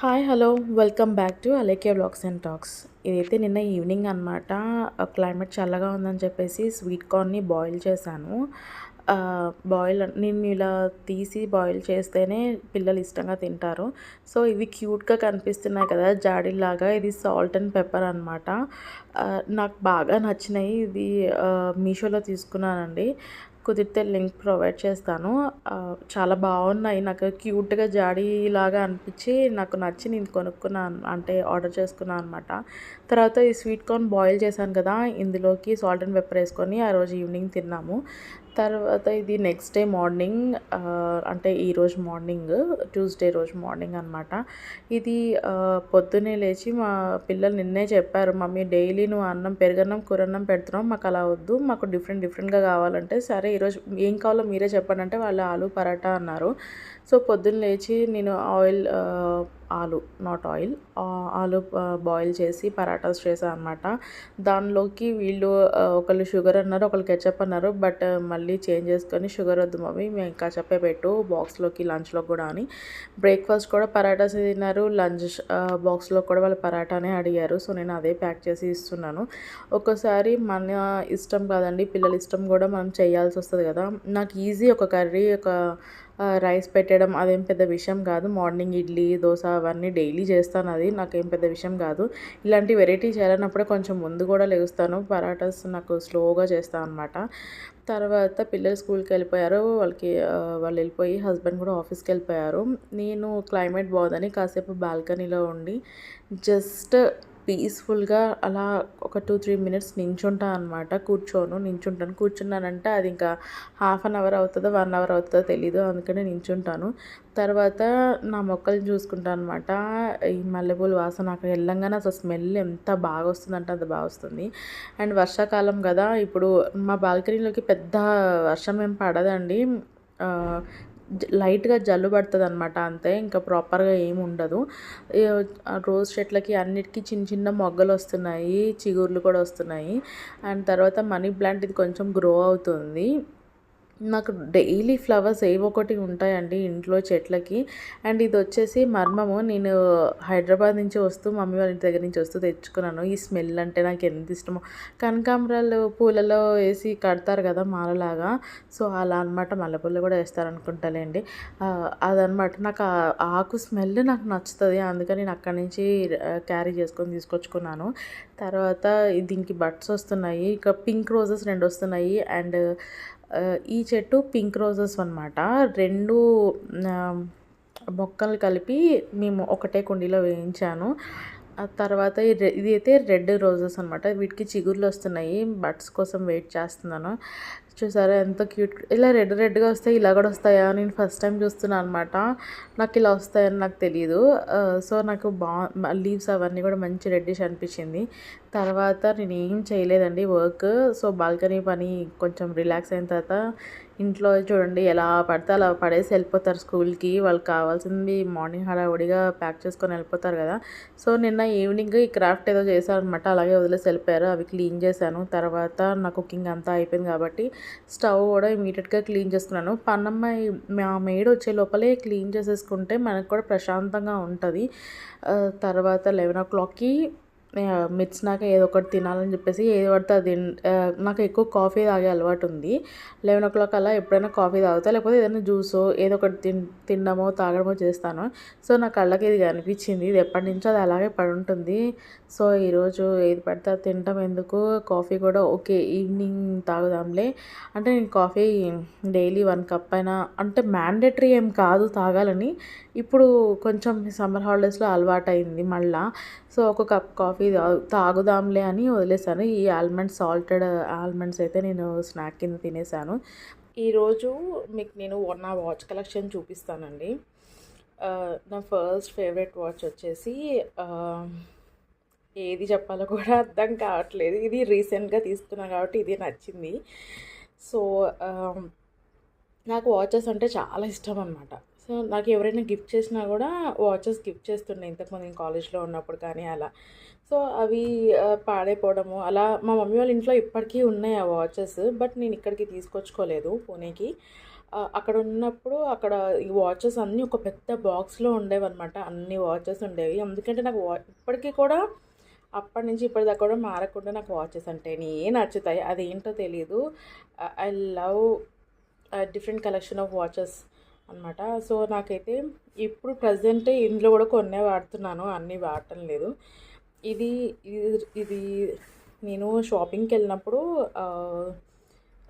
Hi hello welcome back to Alekhya vlogs and talks. ఇదైతే నిన్న evening అనమాట. క్లైమేట్ చల్లగా ఉందని చెప్పేసి స్వీట్ కార్న్ని బాయిల్ చేశాను. నేను ఇలా తీసి బాయిల్ చేస్తేనే పిల్లలు ఇష్టంగా తింటారు. సో ఇవి క్యూట్గా కనిపిస్తున్నాయి కదా జాడీలాగా, ఇది సాల్ట్ అండ్ పెప్పర్ అనమాట. నాకు బాగా నచ్చినాయి. ఇది మీషోలో తీసుకున్నానండి. కుదిరితే లింక్ ప్రొవైడ్ చేస్తాను. చాలా బాగున్నాయి. నాకు క్యూట్గా జాడీలాగా అనిపించి నాకు నచ్చి నేను కొనుక్కున్నాను, అంటే ఆర్డర్ చేసుకున్నాను అనమాట. తర్వాత ఈ స్వీట్ కార్న్ బాయిల్ చేశాను కదా, ఇందులోకి సాల్ట్ అండ్ పెప్పర్ వేసుకొని ఆ రోజు ఈవినింగ్ తిన్నాము. తర్వాత ఇది నెక్స్ట్ డే మార్నింగ్, అంటే ఈరోజు మార్నింగ్, ట్యూస్డే రోజు మార్నింగ్ అనమాట. ఇది పొద్దున్నే లేచి మా పిల్లలు నిన్నే చెప్పారు, మమ్మీ డైలీ నువ్వు అన్నం పెరుగన్నం కూరన్నం పెడుతున్నావు, మాకు అలా వద్దు, మాకు డిఫరెంట్గా కావాలంటే, సరే ఈరోజు ఏం కావాలో మీరే చెప్పండి అంటే వాళ్ళు ఆలు పరాటా అన్నారు. సో పొద్దున్న లేచి నేను ఆలు నాట్ ఆయిల్ ఆలు బాయిల్ చేసి పరాటాస్ చేశాను అనమాట. దానిలోకి వీళ్ళు ఒకళ్ళు షుగర్ అన్నారు, ఒకళ్ళు కెచప్ అన్నారు. బట్ మళ్ళీ చేంజ్ చేసుకొని షుగర్ వద్దు మమ్మీ, మేము కచప్పే పెట్టు బాక్స్లోకి లంచ్లో కూడా అని. బ్రేక్ఫాస్ట్ కూడా పరాటాస్ తిన్నారు, లంచ్ బాక్స్లో కూడా వాళ్ళు పరాటానే అడిగారు. సో నేను అదే ప్యాక్ చేసి ఇస్తున్నాను. ఒక్కోసారి మన ఇష్టం కాదండి, పిల్లల ఇష్టం కూడా మనం చేయాల్సి వస్తుంది కదా. నాకు ఈజీ, ఒక కర్రీ, ఒక రైస్ పెట్టడం అదేం పెద్ద విషయం కాదు. మార్నింగ్ ఇడ్లీ దోశ అవన్నీ డైలీ చేస్తాను, అది నాకేం పెద్ద విషయం కాదు. ఇలాంటి వెరైటీ చేయాలన్నప్పుడే కొంచెం ముందు కూడా లేస్తాను. పరాటాస్ నాకు స్లోగా చేస్తాను అనమాట. తర్వాత పిల్లలు స్కూల్కి వెళ్ళిపోయారు, వాళ్ళు వెళ్ళిపోయి హస్బెండ్ కూడా ఆఫీస్కి వెళ్ళిపోయారు. నేను క్లైమేట్ బాగుందని కాసేపు బాల్కనీలో ఉండి జస్ట్ పీస్ఫుల్గా అలా ఒక 2-3 మినిట్స్ నించుంటాను అనమాట. కూర్చున్నానంటే అది ఇంకా హాఫ్ అన్ అవర్ అవుతుందో 1 అవర్ అవుతుందో తెలీదు, అందుకనే నించుంటాను. తర్వాత నా మొక్కల్ని చూసుకుంటాను అనమాట. ఈ మల్లెపూల వాసన అక్కడ వెళ్ళంగానే అసలు స్మెల్ ఎంత బాగా వస్తుందంటే అంత బాగా వస్తుంది. అండ్ వర్షాకాలం కదా, ఇప్పుడు మా బాల్కనీలోకి పెద్ద వర్షం ఏం పడదండి. లైట్గా జల్లు పడుతుంది అనమాట, అంతే. ఇంకా ప్రాపర్గా ఏమి ఉండదు. రోజ్ చెట్లకి అన్నిటికీ చిన్న చిన్న మొగ్గలు వస్తున్నాయి, చిగుర్లు కూడా వస్తున్నాయి. అండ్ తర్వాత మనీ ప్లాంట్ ఇది కొంచెం గ్రో అవుతుంది. నాకు డైలీ ఫ్లవర్స్ ఏవో ఒకటి ఉంటాయండి ఇంట్లో చెట్లకి. అండ్ ఇది వచ్చేసి మర్మము, నేను హైదరాబాద్ నుంచి వస్తూ మమ్మీ వాళ్ళ ఇంటి దగ్గర నుంచి వస్తూ తెచ్చుకున్నాను. ఈ స్మెల్ అంటే నాకు ఎంత ఇష్టమో. కనకాంబరాలు పూలలో వేసి కడతారు కదా మాలలాగా, సో అలా అనమాట. మల్లెపూలు కూడా వేస్తారనుకుంటాలేండి. అదనమాట, నాకు ఆకు స్మెల్ నాకు నచ్చుతుంది, అందుకని నేను అక్కడి నుంచి క్యారీ చేసుకొని తీసుకొచ్చుకున్నాను. తర్వాత దీనికి బడ్స్ వస్తున్నాయి, ఇక పింక్ రోజెస్ 2 వస్తున్నాయి. అండ్ ఈ చెట్టు పింక్ రోజెస్ అనమాట. 2 మొక్కలు కలిపి మేము ఒకటే కుండీలో వేయించాను. ఆ తర్వాత ఇది అయితే రెడ్ రోజెస్ అనమాట. వీటికి చిగుర్లు వస్తున్నాయి, బడ్స్ కోసం వెయిట్ చేస్తున్నాను. చూసారా ఎంత క్యూట్, ఇలా రెడ్గా వస్తాయి. ఇలా కూడా వస్తాయా, నేను ఫస్ట్ టైం చూస్తున్నాను అనమాట. నాకు ఇలా వస్తాయని నాకు తెలియదు. సో నాకు లీవ్స్ అవన్నీ కూడా మంచి రెడ్డిష్ అనిపించింది. తర్వాత నేను ఏం చేయలేదండి వర్క్. సో బాల్కనీ పని కొంచెం రిలాక్స్ అయిన తర్వాత ఇంట్లో చూడండి ఎలా పడితే అలా పడేసి వెళ్ళిపోతారు స్కూల్కి. వాళ్ళకి కావాల్సింది మార్నింగ్ హడావుడిగా ప్యాక్ చేసుకొని వెళ్ళిపోతారు కదా. సో నిన్న ఈవినింగ్ ఈ క్రాఫ్ట్ ఏదో చేశారనమాట, అలాగే వదిలేసి వెళ్ళిపోయారు. అవి క్లీన్ చేశాను. తర్వాత నా కుకింగ్ అంతా అయిపోయింది కాబట్టి స్టవ్ కూడా ఇమీడియట్గా క్లీన్ చేసుకున్నాను. పన్నమ్మాయి మా మెయిడ్ వచ్చే లోపలే క్లీన్ చేసేసుకుంటే మనకు కూడా ప్రశాంతంగా ఉంటుంది. తర్వాత 11 o'clockకి మిడ్స్నాక ఏదో ఒకటి తినాలని చెప్పేసి ఏది పడితే అది నాకు ఎక్కువ కాఫీ తాగే అలవాటు ఉంది. 11 o'clock అలా ఎప్పుడైనా కాఫీ తాగుతా, లేకపోతే ఏదైనా జ్యూసో ఏదో ఒకటి తినడమో తాగడమో చేస్తాను. సో నా కళ్ళకి ఇది అనిపించింది, ఇది ఎప్పటి నుంచో అది అలాగే పడి ఉంటుంది. సో ఈరోజు ఏది పడితే అది తినటం ఎందుకు, కాఫీ కూడా ఓకే ఈవినింగ్ తాగుదాంలే అంటే, నేను కాఫీ డైలీ 1 కప్ అయినా, అంటే మ్యాండేటరీ ఏం కాదు తాగాలని, ఇప్పుడు కొంచెం సమ్మర్ హాలిడేస్లో అలవాటు అయింది మళ్ళీ. సో ఒక కప్ కాఫీ తాగుదాంలే అని వదిలేసాను. ఈ సాల్టెడ్ ఆల్మండ్స్ అయితే నేను స్నాక్ కింద తినేసాను. ఈరోజు మీకు నేను నా వాచ్ కలెక్షన్ చూపిస్తానండి. నా ఫస్ట్ ఫేవరెట్ వాచ్ వచ్చేసి ఏది చెప్పాలో కూడా అర్థం కావట్లేదు. ఇది రీసెంట్గా తీసుకున్నాను కాబట్టి ఇది నచ్చింది. సో నాకు వాచెస్ అంటే చాలా ఇష్టం అనమాట. సో నాకు ఎవరైనా గిఫ్ట్ చేసినా కూడా వాచెస్ గిఫ్ట్ చేస్తుండే ఇంతకుముందు నేను కాలేజ్లో ఉన్నప్పుడు కానీ అలా. సో అవి పాడైపోవడము అలా, మా మమ్మీ వాళ్ళ ఇంట్లో ఇప్పటికీ ఉన్నాయి ఆ వాచెస్. బట్ నేను ఇక్కడికి తీసుకొచ్చుకోలేదు పూణేకి. అక్కడ ఉన్నప్పుడు అక్కడ ఈ వాచెస్ అన్నీ ఒక పెద్ద బాక్స్లో ఉండేవన్నమాట. అన్ని వాచెస్ ఉండేవి. ఎందుకంటే నాకు ఇప్పటికీ కూడా అప్పటి నుంచి ఇప్పటిదాకా కూడా మారకుండా నాకు వాచెస్ అంటేనే నచ్చుతాయి. అదేంటో తెలీదు. I love different collection of watches అనమాట. సో నాకైతే ఇప్పుడు ప్రజెంట్ ఇందులో కూడా కొన్నే వాడుతున్నాను, అన్నీ వాడటం లేదు. ఇది ఇది నేను షాపింగ్కి వెళ్ళినప్పుడు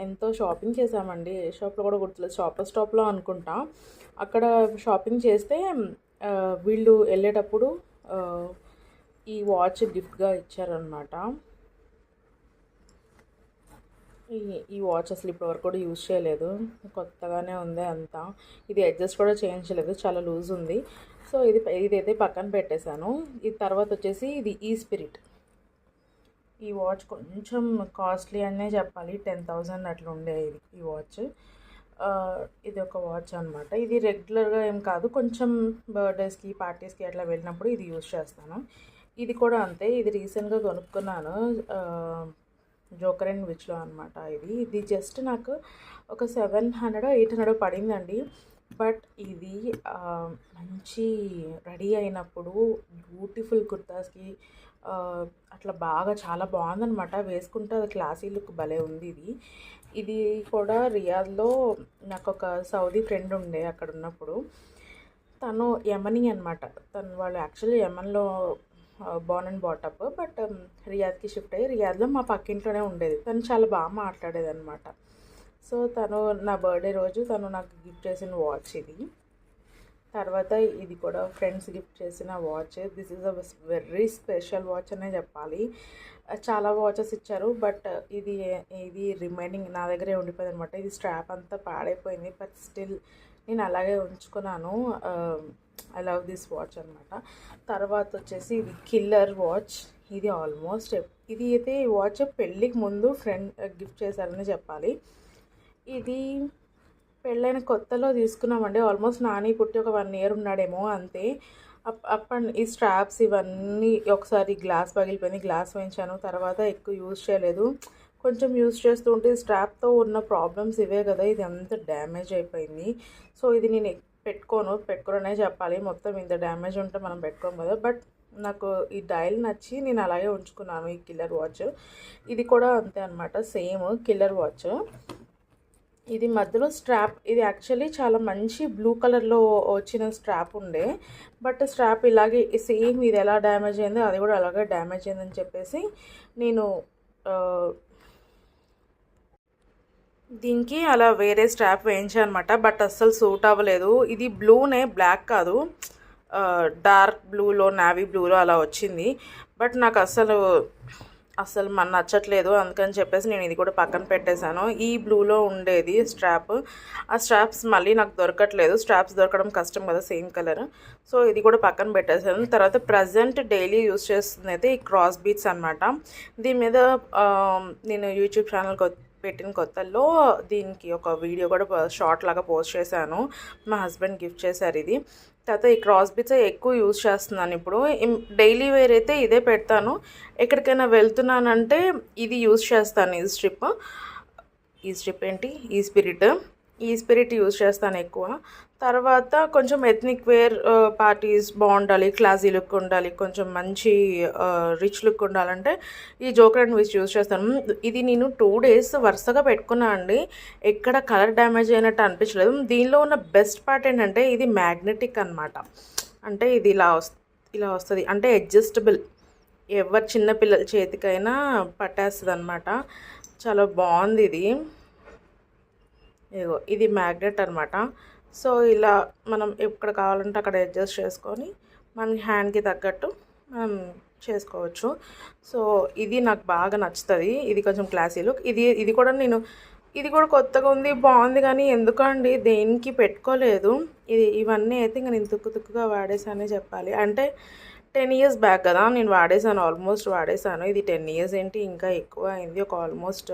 ఎంతో షాపింగ్ చేసామండి. ఏ షాప్లో కూడా గుర్తులేదు, స్టాప్లో అనుకుంటా. అక్కడ షాపింగ్ చేస్తే వీళ్ళు వెళ్ళేటప్పుడు ఈ వాచ్ గిఫ్ట్గా ఇచ్చారనమాట. ఈ వాచ్ అసలు ఇప్పటివరకు కూడా యూజ్ చేయలేదు, కొత్తగానే ఉంది అంతా. ఇది అడ్జస్ట్ కూడా చేయించలేదు, చాలా లూజ్ ఉంది. సో ఇదైతే పక్కన పెట్టేశాను. ఇది తర్వాత వచ్చేసి ఇది ఈ స్పిరిట్. ఈ వాచ్ కొంచెం కాస్ట్లీ అనే చెప్పాలి, 10,000 అట్లా ఉండేది ఈ వాచ్. ఇది ఒక వాచ్ అనమాట. ఇది రెగ్యులర్గా ఏం కాదు, కొంచెం బర్త్డేస్కి పార్టీస్కి అట్లా వెళ్ళినప్పుడు ఇది యూజ్ చేస్తాను. ఇది కూడా అంతే, ఇది రీసెంట్గా కొనుక్కున్నాను జోకర్ అండ్ విచ్లో అనమాట. ఇది జస్ట్ నాకు ఒక 700 800 పడిందండి. బట్ ఇది మంచి రెడీ అయినప్పుడు బ్యూటిఫుల్ కుర్తాస్కి అట్లా బాగా చాలా బాగుందనమాట. వేసుకుంటే అది క్లాసీ లుక్ భలే ఉంది. ఇది కూడా రియాద్లో నాకు ఒక సౌదీ ఫ్రెండ్ ఉండే అక్కడ ఉన్నప్పుడు. తను యమనీ అనమాట. వాళ్ళు యాక్చువల్లీ యమన్లో బోర్న్ అండ్ బాటప్, బట్ రియాద్కి షిఫ్ట్ అయ్యి రియాద్లో మా పక్కింట్లోనే ఉండేది. తను చాలా బాగా మాట్లాడేది అనమాట. సో తను నా బర్త్డే రోజు తను నాకు గిఫ్ట్ చేసిన వాచ్ ఇది. తర్వాత ఇది కూడా ఫ్రెండ్స్ గిఫ్ట్ చేసిన watch. This is a very special watch అనే చెప్పాలి. చాలా వాచెస్ ఇచ్చారు, బట్ ఇది రిమైనింగ్ నా దగ్గరే ఉండిపోయింది అనమాట. ఇది స్ట్రాప్ అంతా పాడైపోయింది, బట్ స్టిల్ నేను అలాగే ఉంచుకున్నాను. ఐ లవ్ దిస్ వాచ్ అనమాట. తర్వాత వచ్చేసి ఇది కిల్లర్ వాచ్. ఇది ఆల్మోస్ట్ ఇది అయితే ఈ వాచ్ పెళ్ళికి ముందు ఫ్రెండ్ గిఫ్ట్ చేశారని చెప్పాలి. ఇది పెళ్ళైన కొత్తలో తీసుకున్నామండి. ఆల్మోస్ట్ నాని పుట్టి ఒక 1 year ఉన్నాడేమో అంతే. ఈ స్ట్రాప్స్ ఇవన్నీ ఒకసారి గ్లాస్ పగిలిపోయింది, గ్లాస్ వేయించాను. తర్వాత ఎక్కువ యూజ్ చేయలేదు, కొంచెం యూజ్ చేస్తూ ఉంటే స్ట్రాప్తో ఉన్న ప్రాబ్లమ్స్ ఇవే కదా. ఇది అంత డ్యామేజ్ అయిపోయింది. సో ఇది నేను పెట్టుకోననే చెప్పాలి. మొత్తం ఇంత డ్యామేజ్ ఉంటే మనం పెట్టుకోం కదా. బట్ నాకు ఈ డైల్ నచ్చి నేను అలాగే ఉంచుకున్నాను ఈ కిల్లర్ వాచ్. ఇది కూడా అంతే అనమాట, సేమ్ కిల్లర్ వాచ్. ఇది మధ్యలో స్ట్రాప్, ఇది యాక్చువల్లీ చాలా మంచి బ్లూ కలర్లో వచ్చిన స్ట్రాప్ ఉండే, బట్ స్ట్రాప్ ఇలాగే సేమ్ ఇది ఎలా డ్యామేజ్ అయిందో అది కూడా అలాగే డ్యామేజ్ అయిందని చెప్పేసి నేను దీనికి అలా వేరే స్ట్రాప్ వేయించాను అనమాట. బట్ అస్సలు సూట్ అవ్వలేదు. ఇది బ్లూనే, బ్లాక్ కాదు, డార్క్ బ్లూలో నావీ బ్లూలో అలా వచ్చింది. బట్ నాకు అసలు మన నచ్చట్లేదు. అందుకని చెప్పేసి నేను ఇది కూడా పక్కన పెట్టేశాను. ఈ బ్లూలో ఉండేది స్ట్రాప్, ఆ స్ట్రాప్స్ మళ్ళీ నాకు దొరకట్లేదు. స్ట్రాప్స్ దొరకడం కష్టం కదా, సేమ్ కలర్. సో ఇది కూడా పక్కన పెట్టేశాను. తర్వాత ప్రజెంట్ డైలీ యూస్ చేస్తుంది అయితే ఈ క్రాస్ బీట్స్ అనమాట. దీని మీద నేను యూట్యూబ్ ఛానల్ పెట్టిన కొత్తల్లో దీనికి ఒక వీడియో కూడా షార్ట్ లాగా పోస్ట్ చేశాను. మా హస్బెండ్ గిఫ్ట్ చేశారు ఇది. తర్వాత ఈ క్రాస్ బీట్స్ ఎక్కువ యూజ్ చేస్తున్నాను ఇప్పుడు. డైలీ వేర్ అయితే ఇదే పెడతాను. ఎక్కడికైనా వెళ్తున్నానంటే ఇది యూజ్ చేస్తాను. ఈ స్ట్రిప్ ఏంటి, ఈ స్పిరిట్ యూజ్ చేస్తాను ఎక్కువ. తర్వాత కొంచెం ఎథ్నిక్ వేర్ పార్టీస్ బాగుండాలి, క్లాసీ లుక్ ఉండాలి, కొంచెం మంచి రిచ్ లుక్ ఉండాలంటే ఈ జోకర్ అండ్ విచ్ యూజ్ చేస్తాను. ఇది నేను 2 days వరుసగా పెట్టుకున్నా అండి, ఎక్కడ కలర్ డ్యామేజ్ అయినట్టు అనిపించలేదు. దీనిలో ఉన్న బెస్ట్ పార్ట్ ఏంటంటే ఇది మ్యాగ్నెటిక్ అనమాట. అంటే ఇది ఇలా వస్తుంది, అంటే అడ్జస్టబుల్, ఎవరు చిన్నపిల్లల చేతికైనా పట్టేస్తుంది అనమాట. చాలా బాగుంది ఇది మ్యాగ్నెట్ అనమాట. సో ఇలా మనం ఎక్కడ కావాలంటే అక్కడ అడ్జస్ట్ చేసుకొని మన హ్యాండ్కి తగ్గట్టు మనం చేసుకోవచ్చు. సో ఇది నాకు బాగా నచ్చుతుంది. ఇది కొంచెం క్లాసీ లుక్. ఇది కూడా కొత్తగా ఉంది, బాగుంది, కానీ ఎందుకండి దేనికి పెట్టుకోలేదు. ఇవన్నీ అయితే ఇంకా నేను తుక్కుగా వాడేసానే చెప్పాలి. అంటే 10 years బ్యాక్ కదా నేను ఆల్మోస్ట్ వాడేసాను. ఇది 10 years ఏంటి, ఇంకా ఎక్కువ అయింది, ఒక almost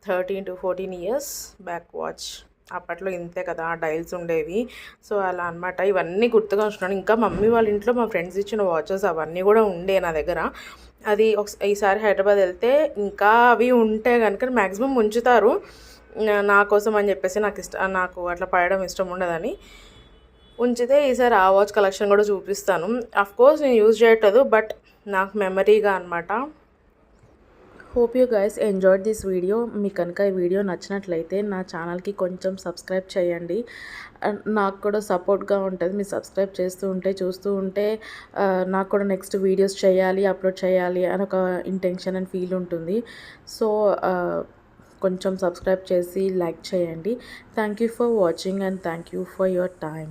13 to 14 years back watch. అప్పట్లో ఇంతే కదా డైల్స్ ఉండేవి. సో అలా అనమాట. ఇవన్నీ గుర్తుగా ఉంచుకున్నాను. ఇంకా మమ్మీ వాళ్ళ ఇంట్లో మా ఫ్రెండ్స్ ఇచ్చిన వాచెస్ అవన్నీ కూడా ఉండే నా దగ్గర. ఈసారి హైదరాబాద్ వెళ్తే ఇంకా అవి ఉంటే కనుక మ్యాక్సిమం ఉంచుతారు. నా కోసం అని చెప్పేసి నాకు అట్లా పడడం ఇష్టం ఉండదని ఉంచితే ఈసారి ఆ వాచ్ కలెక్షన్ కూడా చూపిస్తాను. అఫ్కోర్స్ నేను యూజ్ చేయట్లేదు, బట్ నాకు మెమరీగా అనమాట. Hope you guys enjoyed this video. మీకు కనుక ఈ వీడియో నచ్చినట్లయితే నా ఛానల్కి కొంచెం సబ్స్క్రైబ్ చేయండి. నాకు కూడా సపోర్ట్గా ఉంటుంది. మీరు సబ్స్క్రైబ్ చేస్తూ ఉంటే చూస్తూ ఉంటే నాకు కూడా నెక్స్ట్ వీడియోస్ చేయాలి, అప్లోడ్ చేయాలి అని ఒక ఇంటెన్షన్ అండ్ ఫీల్ ఉంటుంది. సో కొంచెం సబ్స్క్రైబ్ చేసి లైక్ చేయండి. Thank you for watching and thank you for your time.